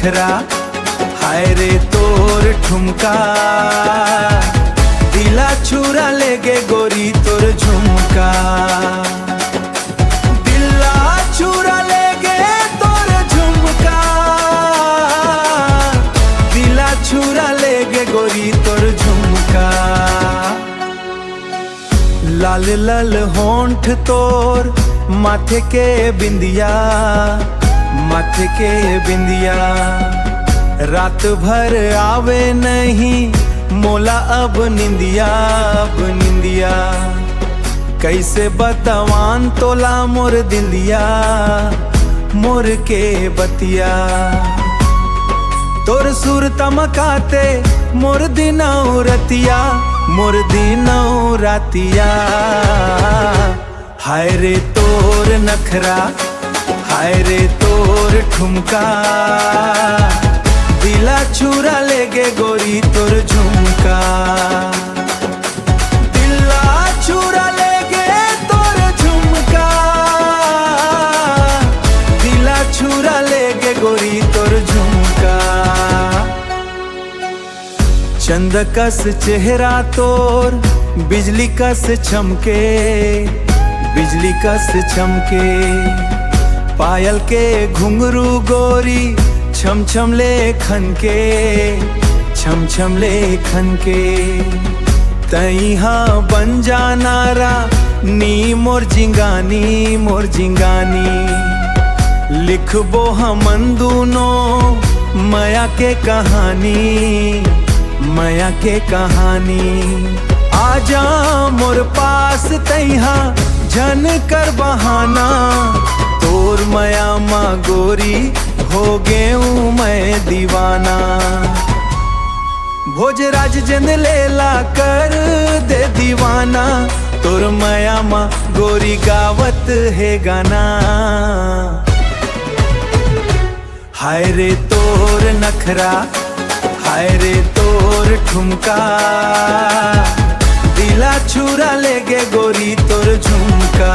नखरा, हाय रे तोर ठुमका, दिला छुरा लेगे गोरी तोर झुमका। दिला छुरा लेगे तोर झुमका, दिला छुरा लेगे गोरी तोर झुमका। लाल लाल होंठ तोर, माथे के बिंदिया, माथे के बिंदिया, रात भर आवे नहीं मोला अब निंदिया, अब निंदिया। कैसे बतावान तोला मोर दिलिया, मोर के बतिया। तोर सुर तमकाते मोर दिनौ रतिया, मोर दिनौ रातिया। हाय रे तोर नखरा, हाय रे तोर ठुमका, दिला छुरा लेगे गोरी तोर झुमका। दिला छुरा लेगे तोर झुमका, दिला छुरा लेगे गोरी तोर झुमका। चंद कस चेहरा तोर, बिजली कस चमके, बिजली कस चमके। पायल के घुंघरू गोरी, छम छम ले खनके, छम छम ले खनके। तैहा बन जानारा नी मोर जिंगानी, मोर जिंगानी। लिखबो हमन दूनों माया के कहानी, माया के कहानी। आजा मोर पास तैहा जन कर बहाना, तोर माया माँ गोरी हो गेऊ मैं दीवाना। भोजराज जिंद लेला कर दे दीवाना, तोर माया माँ गोरी गावत है गाना। हाय रे तोर नखरा, हाय रे तोर ठुमका, दिला छुरा लेगे गोरी तोर झुमका।